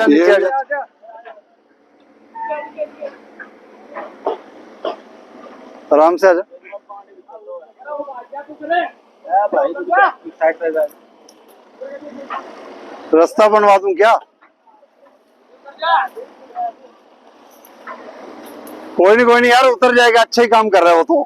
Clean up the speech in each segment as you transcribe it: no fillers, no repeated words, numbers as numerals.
नीचे आ जा। आराम से आ जा। रास्ता बनवा दूं क्या? कोई नहीं यार, उतर जाएगा। अच्छा ही काम कर रहा है वो तो।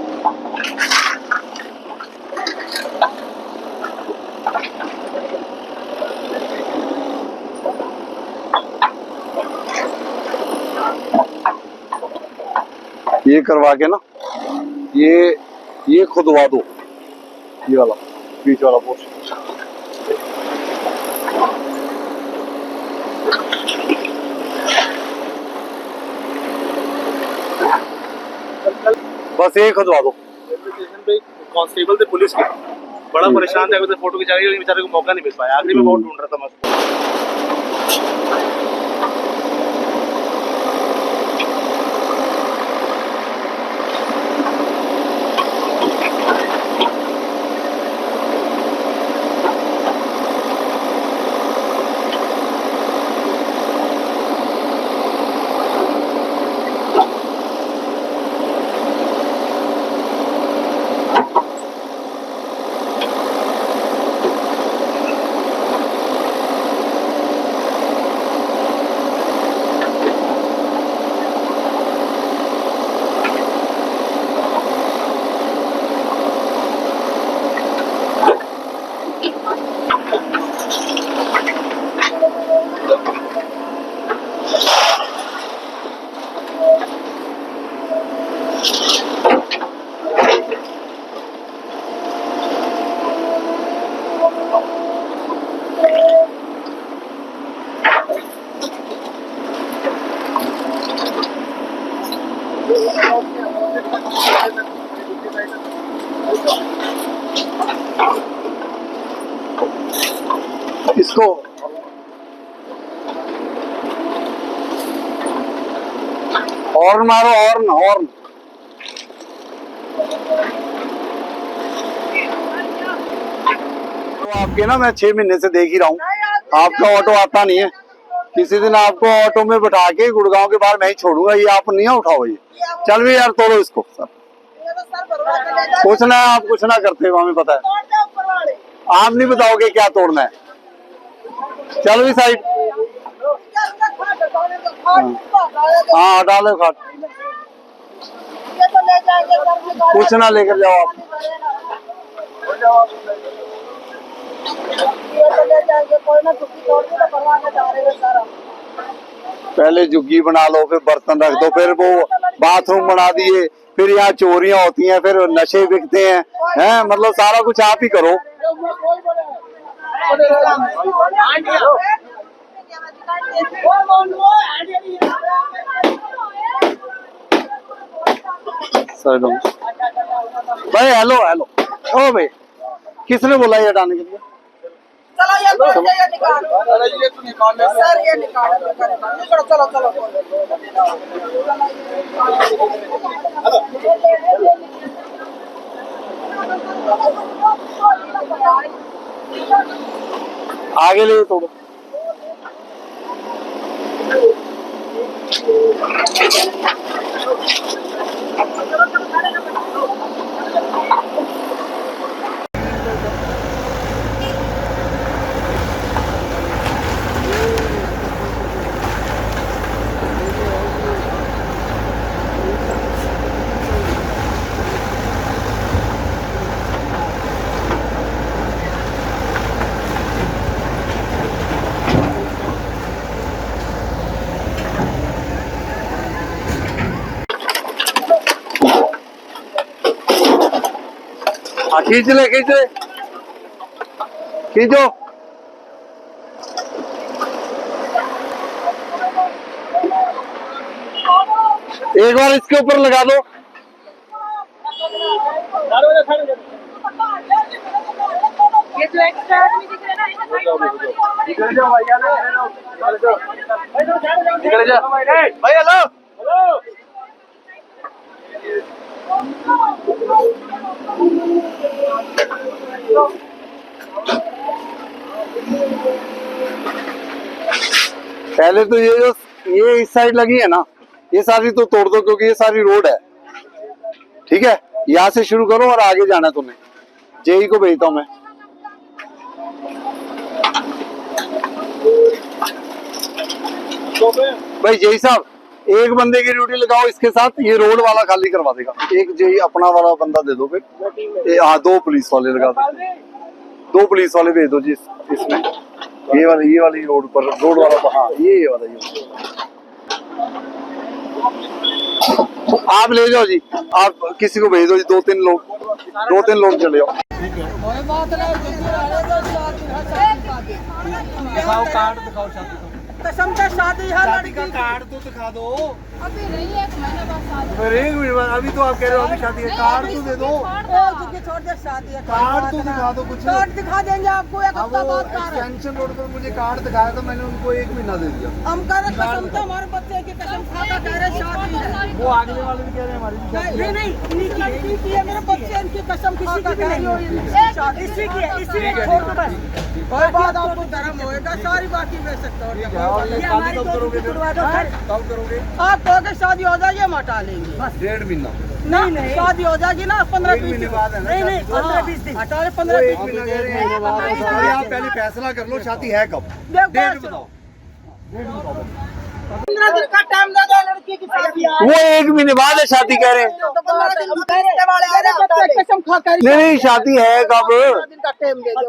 ये करवा के ना, ये खुदवा दो, ये वाला बीच वाला पोर्शन। बस ये खुदवा दो। स्टेशन पे कांस्टेबल थे पुलिस के, बड़ा परेशान था, अगर फोटो खिंचा रही बेचारे को मौका नहीं मिल पाया। आखिरी में बहुत ढूंढ रहा था मस्त। इसको हॉर्न मारो, हॉर्न। तो आपके ना, मैं 6 महीने से देख ही रहा हूँ, आपका ऑटो आता नहीं है। किसी दिन आपको ऑटो में बैठा के गुड़गांव के बाहर मैं ही छोड़ूंगा। ये आप नहीं उठाओ। ये चल भी यार, तोड़ो इसको सर। कुछ ना, आप कुछ ना करते, हमें पता है। आप नहीं बताओगे क्या तोड़ना है। चल भी साइड। हाँ हटा लो खाट। कुछ ना लेकर जाओ आप। पहले झुग्गी बना लो, फिर बर्तन रख दो, फिर वो बाथरूम बना दिए, फिर यहाँ चोरियां होती हैं, फिर नशे बिकते हैं, मतलब सारा कुछ आप ही करो। भाई हेलो ओ भाई, किसने बोला ये हटाने के लिए? चलो ये निकाल। ये तो निकाल सर, ये निकाल। चलो आगे ले तोड़ो। खींच ले खींचो। एक बार इसके ऊपर लगा दो। ये जो एक्स्ट्रा आदमी दिख रहा है ना, निकल जाओ भाई। हेलो पहले तो ये इस साइड लगी है ना, ये सारी तो तोड़ दो क्योंकि ये सारी रोड है। ठीक है, यहाँ से शुरू करो और आगे जाना है तुम्हें। जेई को भेजता हूँ मैं। भाई जेई साहब, एक बंदे की ड्यूटी लगाओ इसके साथ, ये रोड वाला खाली करवा देगा। एक जेई अपना वाला बंदा दे दो फिर। हाँ, 2 पुलिस वाले लगा दो, 2 पुलिस वाले भेज दो जी इसमें। ये वाली रोड पर, रोड वाला, हाँ ये वाला ये। आप ले जाओ जी, आप किसी को भेज दो जी, 2-3 लोग चले जाओ। दिखाओ कार्ड, दिखाओ शादी का। कसम से शादी है, शादी का कार्ड तो दिखा दो। अभी नहीं, 1 महीने बाद शादी। फिर 1 मिनट बाद, अभी तो आप कह रहे हो अभी शादी है, कार्ड तो दे दो। छोड़ दे, शादी है, कार्ड तो दिखा दो कुछ। कार्ड दिखा देंगे आपको, एक हफ्ता बाद कार्ड। एक्सटेंशन रोड पर मुझे कार्ड दिखाया था, मैंने उनको 1 महीना दे दिया। हम कह रहे कसम से, हमारे बच्चे की कसम खाता कह रहे शादी है। वो आगे वाले भी कह रहे हैं हमारी नहीं, इनकी है, मेरे बच्चे इनकी कसम किसी की भी नहीं, शादी इसी की है, इसी की छोड़ दो बस। कोई बात आपको धर्म होएगा, सारी बाकी बेच सकते हो। ये हमारी कब करोगे? कब करोगे? आप कहोगे शादी हो जाएगी, हम हटा लेंगे बस। 1.5 महीना नहीं, शादी हो जाएगी ना 15-20 दिन बाद है ना। नहीं, 15-20 दिन हटा ले, 15-20 दिन। आप पहले फैसला कर लो शादी है कब, डेट बताओ। 15 दिन का टाइम दे दो, लड़की की शादी है। वो 1 महीने बाद है शादी कह रहे हैं। तो 15 दिन में रिश्ते वाले आ रहे हैं, कसम खा कर। नहीं, शादी है कब? 15 दिन का टाइम दे दो।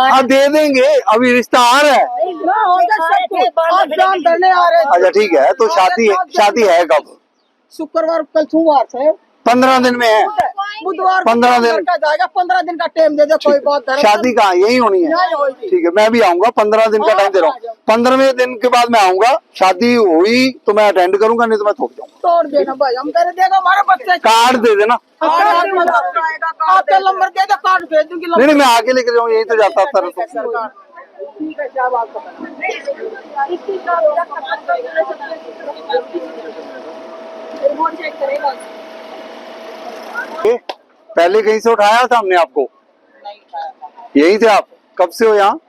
हाँ दे देंगे, अभी रिश्ता आ रहा है। ना हो जाए सबको, आप जान देने आ रहे हैं। अच्छा ठीक है, तो शादी है कब? शुक्रवार, कल सोमवार से 15 दिन में है। बुधवार 15 दिन का जाएगा, 15 दिन का टाइम दे दो, कोई बात नहीं। शादी कहाँ, यही होनी है? नहीं होगी। ठीक है, मैं भी आऊंगा, 15 दिन का टाइम दे रहा हूँ। 15वें दिन के बाद मैं आऊंगा। शादी हुई तो मैं अटेंड करूंगा, नहीं तो मैं छोड़ जाऊंगा। तोड़ देना भाई, हम तेरे देगा हमारे बच्चे। कार्ड दे देना। आपका नंबर दे दो, कार्ड भेज दूंगी। नहीं, मैं आगे लेके जाऊँ, यही तो जाता था। ठीक है, क्या बात पहले कहीं से उठाया था हमने आपको? यही थे आप? कब से हो यहाँ?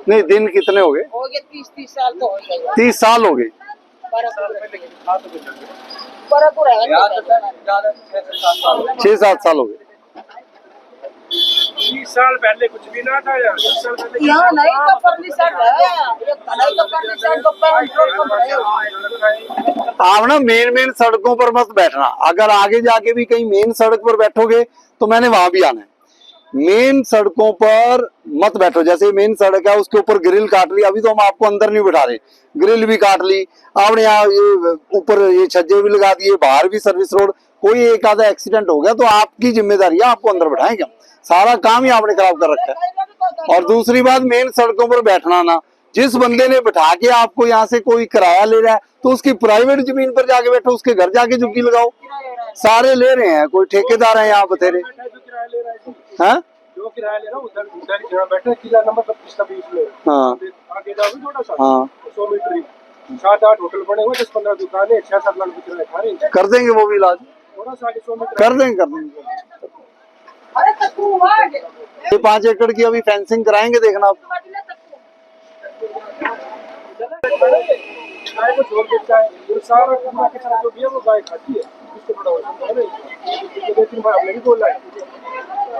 नहीं, दिन कितने हो गए? हो गए 30 साल तो हो गए। 30 साल हो गए। 6-7 साल हो गए। 20 साल पहले कुछ भी ना था यार। 20 साल पहले यहाँ नहीं तो परमिशन है, ये कढ़ाई का परमिशन तो पेट्रोल पंप है। आप ना मेन सड़कों पर मत बैठना। अगर आगे जाके भी कहीं मेन सड़क पर बैठोगे तो मैंने वहां भी आना है। मेन सड़कों पर मत बैठो। जैसे मेन सड़क है उसके ऊपर ग्रिल काट ली, अभी तो हम आपको अंदर नहीं बिठा रहे, ग्रिल भी काट ली आपने। यहाँ ये ऊपर ये छज्जे भी लगा दिए, बाहर भी सर्विस रोड। कोई एक आधा एक्सीडेंट हो गया तो आपकी जिम्मेदारी है, आपको अंदर बैठाएंगे। सारा काम ही आपने खराब कर रखा है। और दूसरी बात, मेन सड़कों पर बैठना ना। जिस बंदे ने बिठा के आपको यहाँ से कोई किराया ले रहा है तो उसकी प्राइवेट जमीन पर जाके बैठो, उसके घर जाके झुग्गी लगाओ। सारे ले रहे हैं, कोई ठेकेदार है यहाँ बतेरे हैं। जो किराया ले रहा हूँ उधर जगह बैठे, किला नंबर 25 का बीच में। हाँ आगे जाओगे थोड़ा सा, हाँ 100 मीटर ही 7-8 होटल बने हुए, 10-15 दुकानें, 6-7 लाख रुपए किराया खा रहे हैं। कर देंगे वो भी इलाज, थोड़ा सा आगे 100 मीटर कर देंगे। ये 5 एकड़ की अभी फेंसिंग कराएंगे, देखना आप। गाय को छोड़ देता है, वो सारा कूड़ा कचरा जो भी है वो गाय खाती है। इसको थोड़ा और लेकिन भाई हमने भी बोला है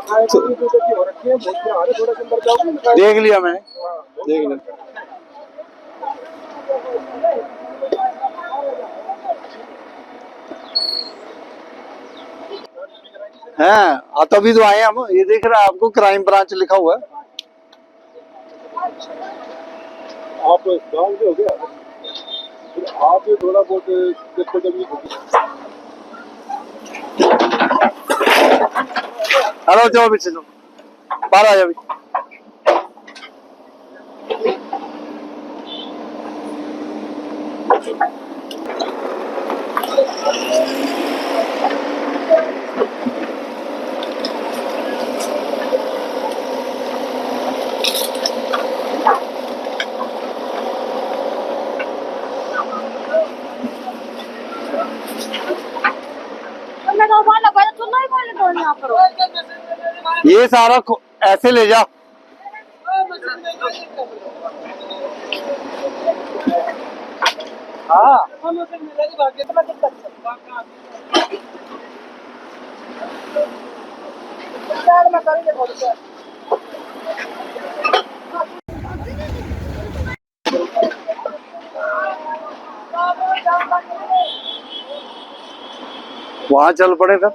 गाय को भी गति हो रखी है, बहुत बुरा हाल है। थोड़ा सा अंदर जाओगे, देख लिया मैंने, देख लिया। हैं तभी तो आए हम। ये देख रहे हैं आपको क्राइम ब्रांच लिखा हुआ है। आप गाँव से हो गया, आप ये थोड़ा बहुत हेलो, जाओ पीछे जाओ, बाहर आ जाओ। ये सारा ऐसे ले जा। हाँ वहाँ चल पड़े फिर,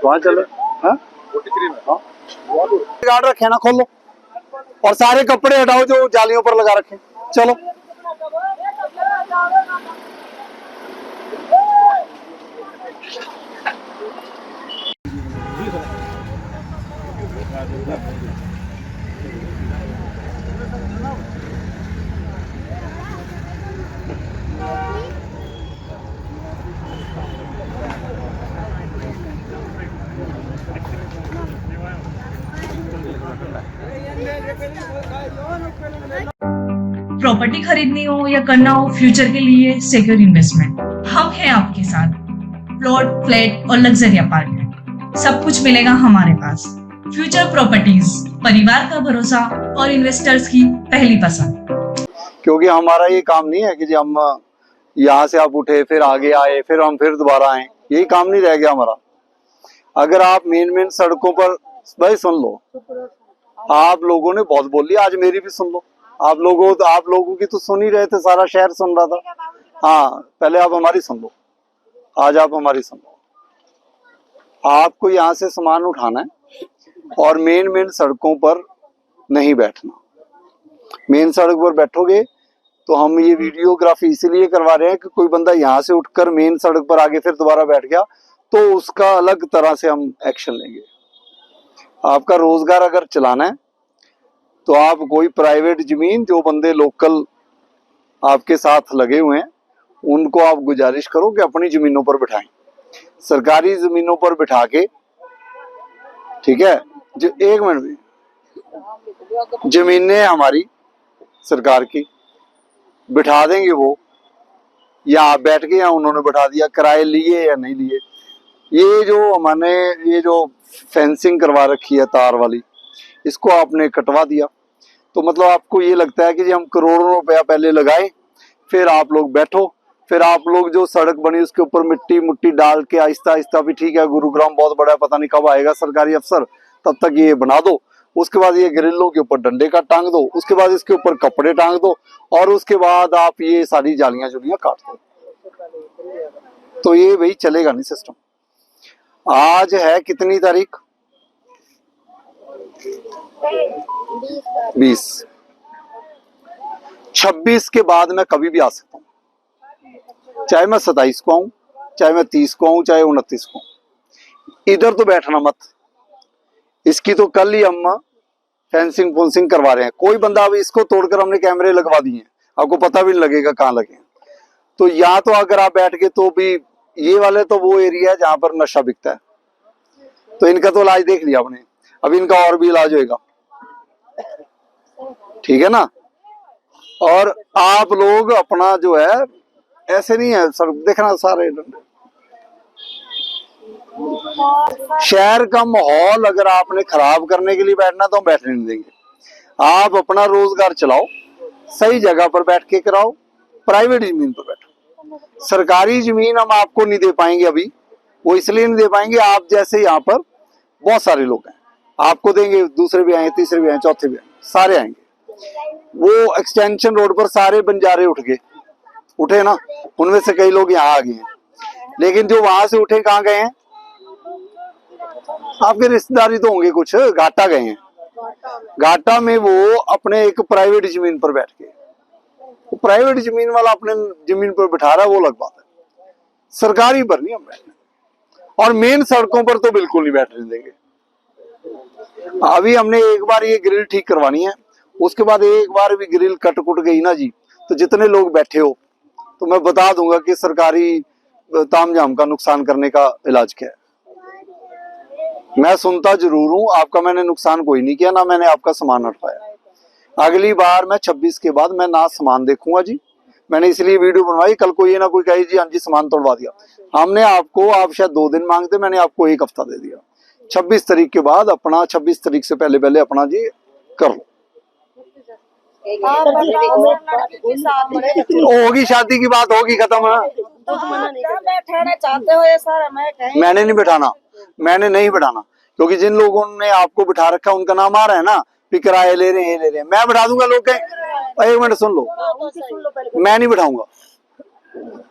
वहाँ चले। हाँ हाँ, गार्ड रखे ना, खोलो और सारे कपड़े हटाओ जो जालियों पर लगा रखे। चलो प्रॉपर्टी खरीदनी हो या करना हो फ्यूचर के लिए सिक्योर इन्वेस्टमेंट, हम हैं आपके साथ। प्लॉट, फ्लैट और लग्जरी अपार्टमेंट सब कुछ मिलेगा हमारे पास। फ्यूचर प्रॉपर्टीज, परिवार का भरोसा और इन्वेस्टर्स की पहली पसंद। क्योंकि हमारा ये काम नहीं है कि जी हम यहाँ से आप उठे फिर आगे आए फिर हम फिर दोबारा आए, यही काम नहीं रह गया हमारा। अगर आप मेन सड़कों पर, भाई सुन लो, आप लोगों ने बहुत बोल लिया, आज मेरी भी सुन लो। आप लोगों की तो सुन ही रहे थे, सारा शहर सुन रहा था। हाँ, पहले आप हमारी सुन लो, आज आप हमारी सुन लो। आपको यहाँ से सामान उठाना है और मेन सड़कों पर नहीं बैठना। मेन सड़क पर बैठोगे तो हम ये वीडियोग्राफी इसीलिए करवा रहे हैं कि कोई बंदा यहाँ से उठकर मेन सड़क पर आगे फिर दोबारा बैठ गया तो उसका अलग तरह से हम एक्शन लेंगे। आपका रोजगार अगर चलाना है तो आप कोई प्राइवेट जमीन, जो बंदे लोकल आपके साथ लगे हुए हैं उनको आप गुजारिश करो कि अपनी जमीनों पर बिठाएं। सरकारी जमीनों पर बिठा के, ठीक है, जो एक मिनट में, जमीनें हमारी सरकार की बिठा देंगे वो, या आप बैठ के या उन्होंने बिठा दिया, किराए लिए या नहीं लिए। ये जो हमने ये जो फेंसिंग करवा रखी है तार वाली, इसको आपने कटवा दिया तो मतलब आपको ये लगता है कि जी हम करोड़ों रुपया पहले लगाए, फिर आप लोग बैठो, फिर आप लोग जो सड़क बनी उसके ऊपर मिट्टी मुट्टी डाल के आहिस्ता आहिस्ता, भी ठीक है गुरुग्राम बहुत बड़ा है, पता नहीं कब आएगा सरकारी अफसर, तब तक ये बना दो। उसके बाद ये ग्रिलों के ऊपर डंडे का टांग दो, उसके बाद इसके ऊपर कपड़े टांग दो और उसके बाद आप ये सारी जालियां जुलियां काट दो। तो ये भाई चलेगा नहीं सिस्टम। आज है कितनी तारीख? 20। 26 के बाद मैं कभी भी आ सकता हूं, चाहे मैं 27 को आऊं, चाहे मैं 30 को आऊं, चाहे 29 को आऊं। इधर तो बैठना मत। इसकी तो कल ही हम फेंसिंग फुंसिंग करवा रहे हैं। कोई बंदा अभी इसको तोड़कर हमने कैमरे लगवा दिए हैं, आपको पता भी नहीं लगेगा कहाँ लगे हैं। तो या तो अगर आप बैठ के, तो भी ये वाले तो वो एरिया है जहां पर नशा बिकता है, तो इनका तो इलाज देख लिया आपने, अब इनका और भी इलाज होएगा, ठीक है ना। और आप लोग अपना जो है, ऐसे नहीं है सर, देखना सारे शहर का माहौल अगर आपने खराब करने के लिए बैठना तो हम बैठने नहीं देंगे। आप अपना रोजगार चलाओ, सही जगह पर बैठ के कराओ, प्राइवेट जमीन पर बैठो। सरकारी जमीन हम आपको नहीं दे पाएंगे अभी, वो इसलिए नहीं दे पाएंगे, आप जैसे यहाँ पर बहुत सारे लोग हैं, आपको देंगे, दूसरे भी आए, तीसरे भी आए, चौथे भी आए, सारे आएंगे। वो एक्सटेंशन रोड पर सारे बंजारे उठे ना, उनमें से कई लोग यहाँ आ गए हैं, लेकिन जो वहां से उठे कहाँ गए हैं? आपके रिश्तेदारी तो होंगे कुछ, घाटा गए हैं। घाटा में वो अपने एक प्राइवेट जमीन पर बैठ के, वो प्राइवेट जमीन वाला अपने जमीन पर बिठा रहा है, वो अलग बात है। सरकारी पर नहीं हम बैठने, और मेन सड़कों पर तो बिल्कुल नहीं बैठने देंगे। अभी हमने एक बार ये ग्रिल ठीक करवानी है, उसके बाद एक बार भी ग्रिल कट कुट गई ना जी, तो जितने लोग बैठे हो तो मैं बता दूंगा कि सरकारी तामझाम का नुकसान करने का इलाज क्या है। मैं सुनता जरूर हूं, आपका मैंने नुकसान कोई नहीं किया, ना मैंने आपका सामान हटवाया। अगली बार मैं 26 के बाद मैं ना सामान देखूंगा जी। मैंने इसलिए वीडियो बनवाई, कल को ये ना कोई कहे जी हाँ जी सामान तोड़वा दिया। हमने आपको, आप शायद 2 दिन मांगते, मैंने आपको 1 हफ्ता दे दिया। 26 तारीख के बाद अपना, 26 तारीख से पहले अपना जी कर लो। होगी शादी की बात होगी खत्म है। बैठाना चाहते हो ये सर? मैं कहीं मैंने नहीं बिठाना, मैंने नहीं बिठाना, क्योंकि जिन लोगों ने आपको बिठा रखा उनका नाम आ रहा है ना, कि किराए ले रहे हैं, ये ले रहे हैं। मैं बिठा दूंगा लोग कहें। एक मिनट सुन लो, मैं नहीं बिठाऊंगा,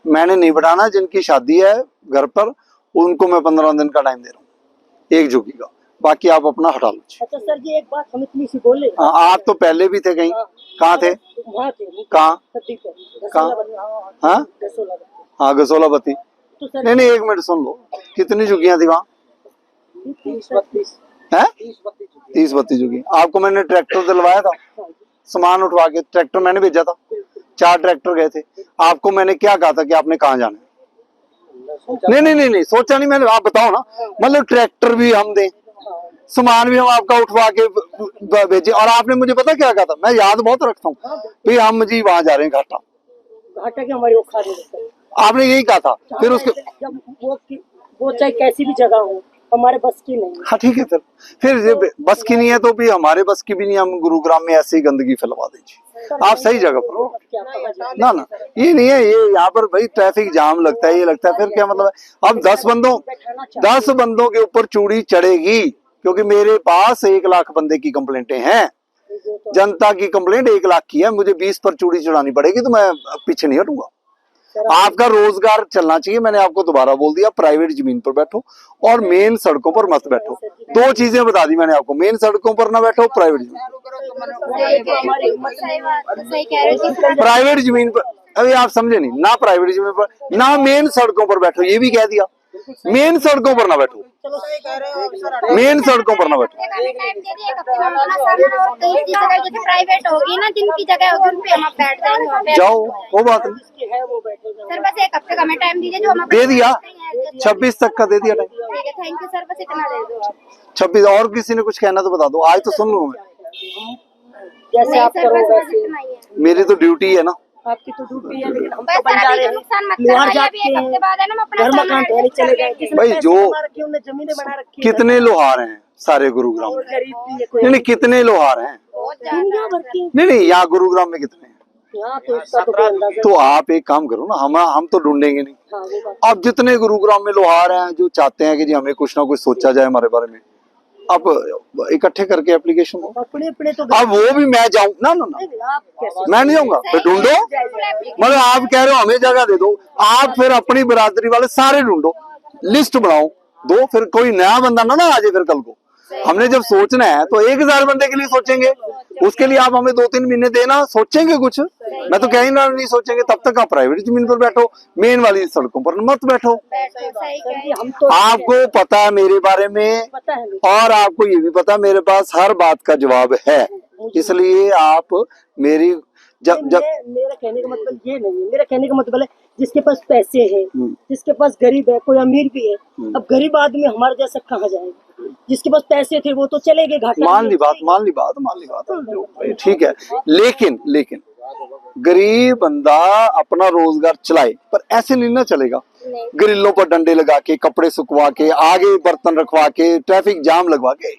मैंने नहीं बिठाना। जिनकी शादी है घर पर उनको मैं 15 दिन का टाइम दे रहा हूँ, एक झुकी का, बाकी आप अपना हटा लो। अच्छा सर जी, एक बात हम इतनी सी बोले। आप तो पहले भी थे कहीं, कहाँ थे? कहाँ? हाँ गसोला बत्ती। नहीं नहीं, एक मिनट सुन लो, कितनी झुकियां थी वहाँ? 30-32 झुकी। आपको मैंने ट्रैक्टर दिलवाया था, सामान उठवा के ट्रैक्टर मैंने भेजा था, 4 ट्रैक्टर गए थे। आपको मैंने क्या कहा था कि आपने कहाँ जाना है? नहीं नहीं नहीं नहीं, सोचा नहीं मैंने। आप बताओ ना, मतलब ट्रैक्टर भी हम दें, सामान भी हम आपका उठवा के भेजे, और आपने मुझे पता क्या कहा था? मैं याद बहुत रखता हूँ भाई, हम जी वहां जा रहे हैं घाटा की हमारी औखात नहीं। आपने यही कहा था। फिर उसके जब वो चाहे कैसी भी जगह हो, हमारे बस की नहीं। हाँ ठीक है, फिर ये बस की नहीं है तो भी हमारे बस की भी नहीं। हम गुरुग्राम में ऐसी गंदगी फैलवा दीजिए, आप सही जगह पर हो ना। ना ये नहीं है, ये यहाँ पर भाई ट्रैफिक जाम लगता है, ये लगता है, फिर क्या मतलब है? अब 10 बंदों के ऊपर चूड़ी चढ़ेगी, क्योंकि मेरे पास 1 लाख बंदे की कंप्लेंटें हैं। जनता की कंप्लेंट 1 लाख की है, मुझे 20 पर चूड़ी चढ़ानी पड़ेगी, तो मैं पीछे नहीं हटूंगा। आपका रोजगार चलना चाहिए। मैंने आपको दोबारा बोल दिया, प्राइवेट जमीन पर बैठो और मेन सड़कों पर मत बैठो। 2 चीजें बता दी मैंने आपको, मेन सड़कों पर ना बैठो, प्राइवेट जमीन पर। अभी आप समझे नहीं ना, प्राइवेट जमीन पर ना मेन सड़कों पर बैठो, ये भी कह दिया। मेन सड़कों पर ना बैठो, मेन सड़कों पर ना बैठो। प्राइवेट होगी ना, जिनकी जगह होगी उन पे हम बैठ जाएंगे। जाओ, वो बात नहीं। सर बस 1 हफ्ते का हमें टाइम दीजिए, जो हम दे दिया, 26 तक का दे दिया टाइम। ठीक है, थैंक यू सर, बस इतना दे दो। 26। और किसी ने कुछ कहना तो बता दो, आज तो सुन लूँ मैं। जैसे आप करो वैसे। मेरी तो ड्यूटी है ना। आपकी तो ड्यूटी है, लेकिन हम बस तो बन जा रहे हैं। नुकसान मत लोहार करवाइए, जाति अभी 1 हफ्ते बाद है ना, हम अपना घर सामान मकान ढोने एडजस्ट चले कर गए। लेंगे। किसने भाई पैसे जो कमा रखे, उन्होंने जमीनें बना रखी है। कितने लोहार हैं सारे गुरुग्राम में? गरीब भी है नहीं कोई। नहीं, कितने लोहार हैं? बहुत दुनिया ज्यादा भर की नहीं नहीं, यहाँ गुरुग्राम में कितने हैं? यहाँ तो इसका तो कोई अंदाजा तो आप एक काम करो ना, हम तो ढूंढेंगे नहीं। हाँ, वो बात। अब जितने गुरुग्राम में लोहार हैं जो चाहते हैं कि जी हमें कुछ ना कुछ सोचा जाए हमारे बारे में, अब इकट्ठे करके एप्लीकेशन दो। अपने अपने तो अब वो भी मैं जाऊं ना ना ना, आप कैसे? मैं नहीं जाऊंगा। फिर ढूंढो, मतलब आप कह रहे हो हमें जगह दे दो, आप फिर अपनी बिरादरी वाले सारे ढूंढो, लिस्ट बनाओ, दो। फिर कोई नया बंदा ना आ जाए फिर कल को। हमने जब सोचना है तो 1000 बंदे के लिए सोचेंगे, उसके लिए आप हमें 2-3 महीने देना, सोचेंगे कुछ। मैं तो कह ही ना नहीं सोचेंगे, तब तक आप प्राइवेट जमीन पर बैठो, मेन वाली सड़कों पर मत बैठो। हम तो आपको पता है मेरे बारे में, पता है और आपको ये भी पता है मेरे पास हर बात का जवाब है, इसलिए आप मेरी जब मेरा कहने का मतलब ये नहीं है। मेरा कहने का मतलब है जिसके पास पैसे हैं, जिसके पास गरीब है, कोई अमीर भी है। अब गरीब आदमी हमारे जैसा कहाँ जाएगा? जिसके पास पैसे थे वो तो चले गए घाटा। मान ली बात, ठीक है। लेकिन गरीब बंदा अपना रोजगार चलाए, पर ऐसे नहीं ना चलेगा। ग्रिलों पर डंडे लगा के, कपड़े सुखवा के, आगे बर्तन रखवा के, ट्रैफिक जाम लगवा के,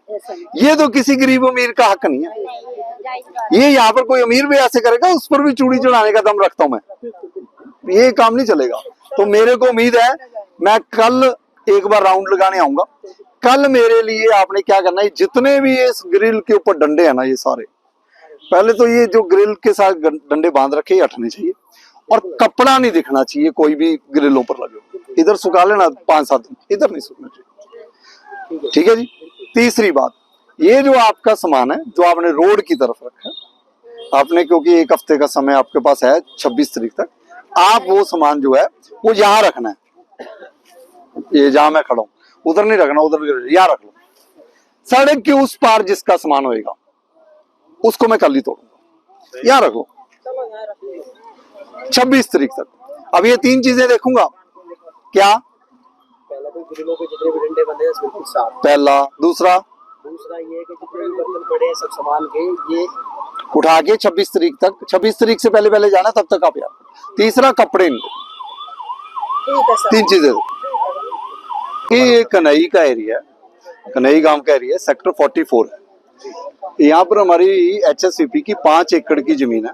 ये तो किसी गरीब अमीर का हक नहीं है। ये यहाँ पर कोई अमीर भी ऐसे करेगा, उस पर भी चूड़ी चढ़ाने का दम रखता हूं मैं। ये काम नहीं चलेगा। तो मेरे को उम्मीद है, मैं कल एक बार राउंड लगाने आऊंगा। कल मेरे लिए आपने क्या करना है, जितने भी इस ग्रिल के ऊपर डंडे हैं ना, ये सारे, पहले तो ये जो ग्रिल के साथ डंडे बांध रखे ये हटने चाहिए, और कपड़ा नहीं दिखना चाहिए कोई भी ग्रिलों पर लगे। इधर सुखा लेना 5-7 दिन, इधर नहीं सूखना चाहिए। ठीक है जी। तीसरी बात, ये जो आपका सामान है जो आपने रोड की तरफ रखा है आपने, क्योंकि 1 हफ्ते का समय आपके पास है 26 तारीख तक, आप वो सामान जो है वो यहाँ रखना है। ये जहां मैं खड़ा हूं उधर नहीं रखना, उधर यहाँ रख लो। सड़क के उस पार जिसका सामान होएगा उसको मैं कल ही तोड़ूंगा, यहाँ रख लो 26 तारीख तक। अब ये 3 चीजें देखूंगा। क्या? पहला तो ग्रिलों के जितने भी डंडे बंधे हैं बिल्कुल साफ। पहला। दूसरा ये कि जितने भी बर्तन पड़े हैं सब सामान के ये उठा के 26 तारीख तक, 26 तारीख से पहले जाना, तब तक आप यार। तीसरा, कपड़े नहीं। 3 चीजें। ये कन्हई का एरिया, कन्हई गांव का एरिया, सेक्टर 44 है। यहाँ पर हमारी HSCP की 5 एकड़ की जमीन है।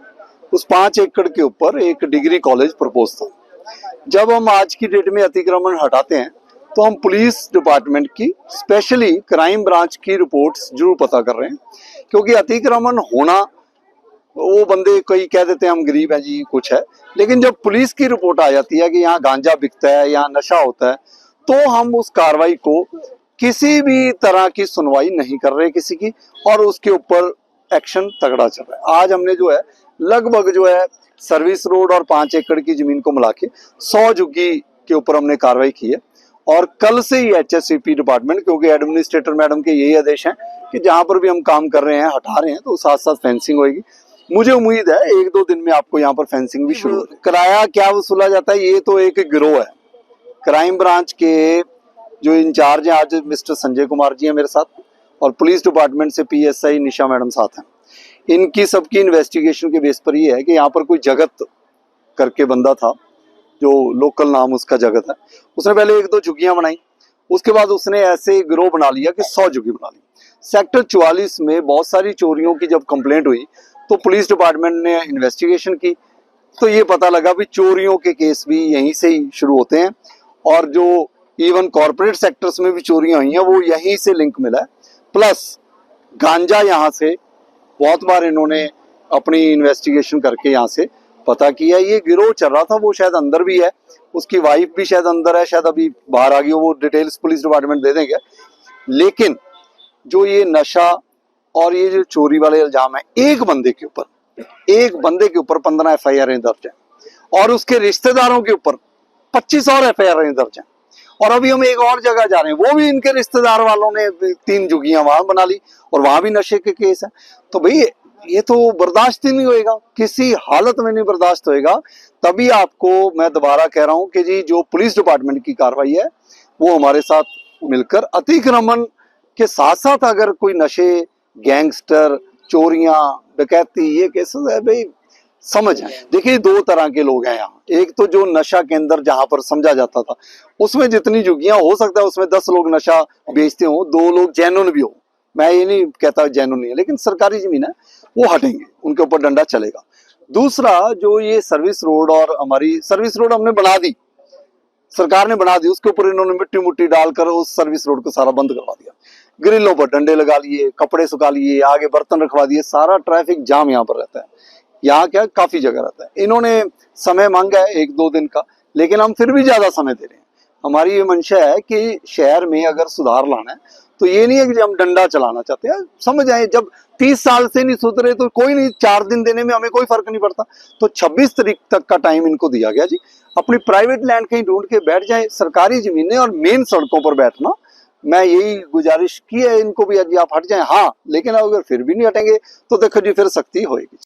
उस 5 एकड़ के ऊपर एक डिग्री कॉलेज प्रपोज था। जब हम आज की डेट में अतिक्रमण हटाते हैं तो हम पुलिस डिपार्टमेंट की स्पेशली क्राइम ब्रांच की रिपोर्ट्स जरूर पता कर रहे हैं, क्योंकि अतिक्रमण होना, वो बंदे कई कह देते हैं हम गरीब हैं जी, कुछ है, लेकिन जब पुलिस की रिपोर्ट आ जाती है कि यहाँ गांजा बिकता है, यहाँ नशा होता है, तो हम उस कार्रवाई को किसी भी तरह की सुनवाई नहीं कर रहे किसी की, और उसके ऊपर एक्शन तगड़ा चल रहा है। आज हमने जो है लगभग जो है सर्विस रोड और 5 एकड़ की जमीन को मिला के 100 झुग्गी के ऊपर हमने कार्रवाई की है। और कल से ही HSCP डिपार्टमेंट, क्योंकि एडमिनिस्ट्रेटर मैडम के यही आदेश हैं कि जहां पर भी हम काम कर रहे हैं, हटा रहे हैं, तो साथ साथ फेंसिंग होगी। मुझे उम्मीद है 1-2 दिन में आपको यहाँ पर फेंसिंग भी शुरू हो जाएगी। किराया क्या वसूला जाता है, ये तो एक गिरोह है। क्राइम ब्रांच के जो इंचार्ज हैं आज मिस्टर संजय कुमार जी हैं मेरे साथ, और पुलिस डिपार्टमेंट से PSI निशा मैडम साथ हैं। इनकी सबकी इन्वेस्टिगेशन के बेस पर ये है कि यहाँ पर कोई जगत करके बंदा था, जो लोकल नाम उसका जगत है, उसने पहले 1-2 झुग्गियां बनाई, उसके बाद उसने ऐसे गिरोह बना लिया कि 100 झुग्गी बना ली। सेक्टर 44 में बहुत सारी चोरियों की जब कंप्लेंट हुई तो पुलिस डिपार्टमेंट ने इन्वेस्टिगेशन की, तो ये पता लगा भी चोरियों के केस भी यहीं से ही शुरू होते हैं, और जो इवन कॉर्पोरेट सेक्टर्स में भी चोरियां हुई हैं वो यहीं से लिंक मिला है। प्लस गांजा यहाँ से बहुत बार इन्होंने अपनी इन्वेस्टिगेशन करके यहाँ से पता किया। ये गिरोह चल रहा था, वो शायद अंदर भी है, उसकी वाइफ भी शायद अंदर है, शायद अभी बाहर आ गई हो, वो डिटेल्स पुलिस डिपार्टमेंट दे देंगे। लेकिन जो ये नशा और ये जो चोरी वाले इल्जाम है, एक बंदे के ऊपर 15 FIR दर्ज है, और उसके रिश्तेदारों के ऊपर 25 और FIR दर्ज है। और अभी हम एक और जगह जा रहे हैं, वो भी इनके रिश्तेदार वालों ने 3 झुग्गियां वहां बना ली, और वहां भी नशे के केस है। तो भाई ये तो बर्दाश्त ही नहीं होएगा, किसी हालत में नहीं बर्दाश्त होएगा। तभी आपको मैं दोबारा कह रहा हूं कि जी जो पुलिस डिपार्टमेंट की कार्रवाई है वो हमारे साथ मिलकर अतिक्रमण के साथ साथ अगर कोई नशे, गैंगस्टर, चोरियां, डकैती, ये केसेस है भाई, समझ है। देखिए 2 तरह के लोग हैं यहाँ। एक तो जो नशा के अंदर जहां पर समझा जाता था, उसमें जितनी झुग्गियां हो सकता है उसमें 10 लोग नशा बेचते हो, 2 लोग जेन्युइन भी हो, मैं ये नहीं कहता जेन्युइन नहीं है, लेकिन सरकारी जमीन है, वो हटेंगे, उनके ऊपर डंडा चलेगा। दूसरा जो ये सर्विस रोड, और हमारी सर्विस रोड हमने बना दी, सरकार ने बना दी, उसके ऊपर इन्होंने मिट्टी मुट्टी डालकर उस सर्विस रोड को सारा बंद करवा दिया, ग्रिलों पर डंडे लगा लिए, कपड़े सुखा लिए, आगे बर्तन रखवा दिए, सारा ट्रैफिक जाम यहाँ पर रहता है। यहाँ क्या काफी जगह रहता है। इन्होंने समय मांगा है 1-2 दिन का, लेकिन हम फिर भी ज्यादा समय दे रहे हैं। हमारी ये मंशा है कि शहर में अगर सुधार लाना है तो ये नहीं है कि हम डंडा चलाना चाहते हैं। समझ आए, जब 30 साल से नहीं सुधरे तो कोई नहीं, 4 दिन देने में हमें कोई फर्क नहीं पड़ता। तो 26 तारीख तक का टाइम इनको दिया गया जी, अपनी प्राइवेट लैंड कहीं ढूंढ के बैठ जाए, सरकारी जमीनें और मेन सड़कों पर बैठना। मैं यही गुजारिश की है इनको भी, यदि आप हट जाएं। हाँ, लेकिन अगर फिर भी नहीं हटेंगे तो देखो जी फिर सख्ती होगी।